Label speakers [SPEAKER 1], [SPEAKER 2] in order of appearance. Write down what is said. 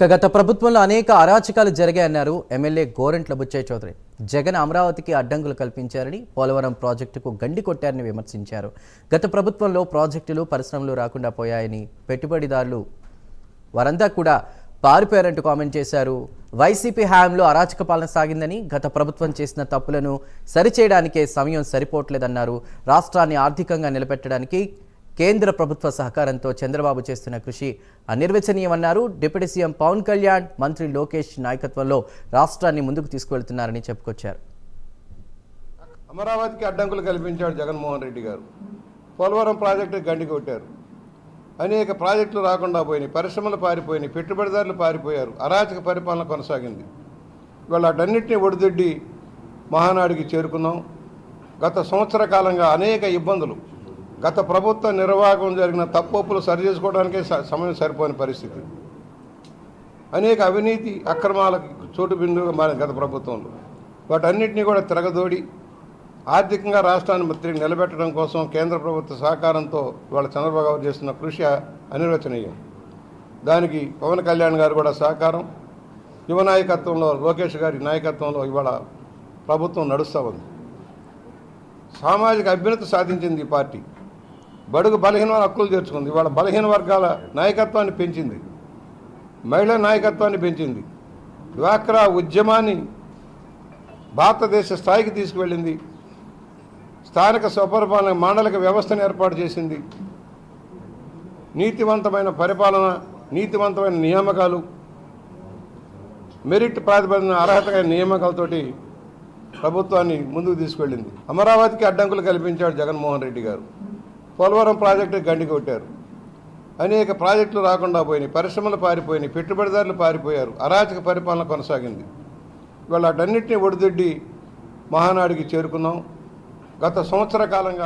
[SPEAKER 1] గత ప్రభుత్వంలో అనేక అరాచకాలు జరిగాయన్నారు ఎమ్మెల్యే గోరంట్ల బుచ్చయ్య చౌదరి. జగన్ అమరావతికి అడ్డంకులు కల్పించారని, పోలవరం ప్రాజెక్టుకు గండి కొట్టారని విమర్శించారు. గత ప్రభుత్వంలో ప్రాజెక్టులు, పరిశ్రమలు రాకుండా పోయాయని, పెట్టుబడిదారులు వారంతా కూడా పారిపోయారంటూ కామెంట్ చేశారు. వైసీపీ హయాంలో అరాచక పాలన సాగిందని, గత ప్రభుత్వం చేసిన తప్పులను సరిచేయడానికే సమయం సరిపోవట్లేదన్నారు. రాష్ట్రాన్ని ఆర్థికంగా నిలబెట్టడానికి కేంద్ర ప్రభుత్వ సహకారంతో చంద్రబాబు చేస్తున్న కృషి అనిర్వచనీయమన్నారు. డిప్యూటీ సీఎం పవన్ కళ్యాణ్, మంత్రి లోకేష్ నాయకత్వంలో రాష్ట్రాన్ని ముందుకు తీసుకువెళ్తున్నారని చెప్పుకొచ్చారు.
[SPEAKER 2] అమరావతికి అడ్డంకులు కల్పించాడు జగన్మోహన్ రెడ్డి గారు. పోలవరం ప్రాజెక్టు గండి కొట్టారు. అనేక ప్రాజెక్టులు రాకుండా పోయినాయి, పరిశ్రమలు పారిపోయినాయి, పెట్టుబడిదారులు పారిపోయారు, అరాచక పరిపాలన కొనసాగింది. ఇవాళ అటన్నిటిని ఒడిదొడ్డి మహానాడికి చేరుకున్నాం. గత సంవత్సర కాలంగా అనేక ఇబ్బందులు, గత ప్రభుత్వ నిర్వాహకం జరిగిన తప్పులు సరిచేసుకోవడానికే సమయం సరిపోని పరిస్థితి. అనేక అవినీతి అక్రమాలకు చోటు బిందువుగా మారిన గత ప్రభుత్వంలో వాటన్నిటినీ కూడా తిరగదోడి ఆర్థికంగా రాష్ట్రాన్ని తిరిగి నిలబెట్టడం కోసం కేంద్ర ప్రభుత్వ సహకారంతో ఇవాళ చంద్రబాబు గారు చేస్తున్న కృషి అనిర్వచనీయం. దానికి పవన్ కళ్యాణ్ గారు కూడా సహకారం, యువ నాయకత్వంలో లోకేష్ గారి నాయకత్వంలో ఇవాళ ప్రభుత్వం నడుస్తూ ఉంది. సామాజిక అభ్యున్నతి సాధించింది ఈ పార్టీ. బడుగు బలహీన హక్కులు చేర్చుకుంది. ఇవాళ బలహీన వర్గాల నాయకత్వాన్ని పెంచింది, మహిళా నాయకత్వాన్ని పెంచింది, డ్వాక్రా ఉద్యమాన్ని భారతదేశ స్థాయికి తీసుకువెళ్ళింది, స్థానిక స్వపరిపాలన మండలిక వ్యవస్థను ఏర్పాటు చేసింది. నీతివంతమైన పరిపాలన, నీతివంతమైన నియామకాలు, మెరిట్ ప్రాతిపదికన అర్హత నియామకాలతోటి ప్రభుత్వాన్ని ముందుకు తీసుకెళ్ళింది. అమరావతికి అడ్డంకులు కల్పించాడు జగన్మోహన్ రెడ్డి గారు. పోలవరం ప్రాజెక్టు గండి కొట్టారు. అనేక ప్రాజెక్టులు రాకుండా పోయినాయి, పరిశ్రమలు పారిపోయినాయి, పెట్టుబడిదారులు పారిపోయారు, అరాచక పరిపాలన కొనసాగింది. ఇవాళ అటన్నిటిని ఒడిదొడ్డి మహానాడికి చేరుకున్నాం. గత సంవత్సర కాలంగా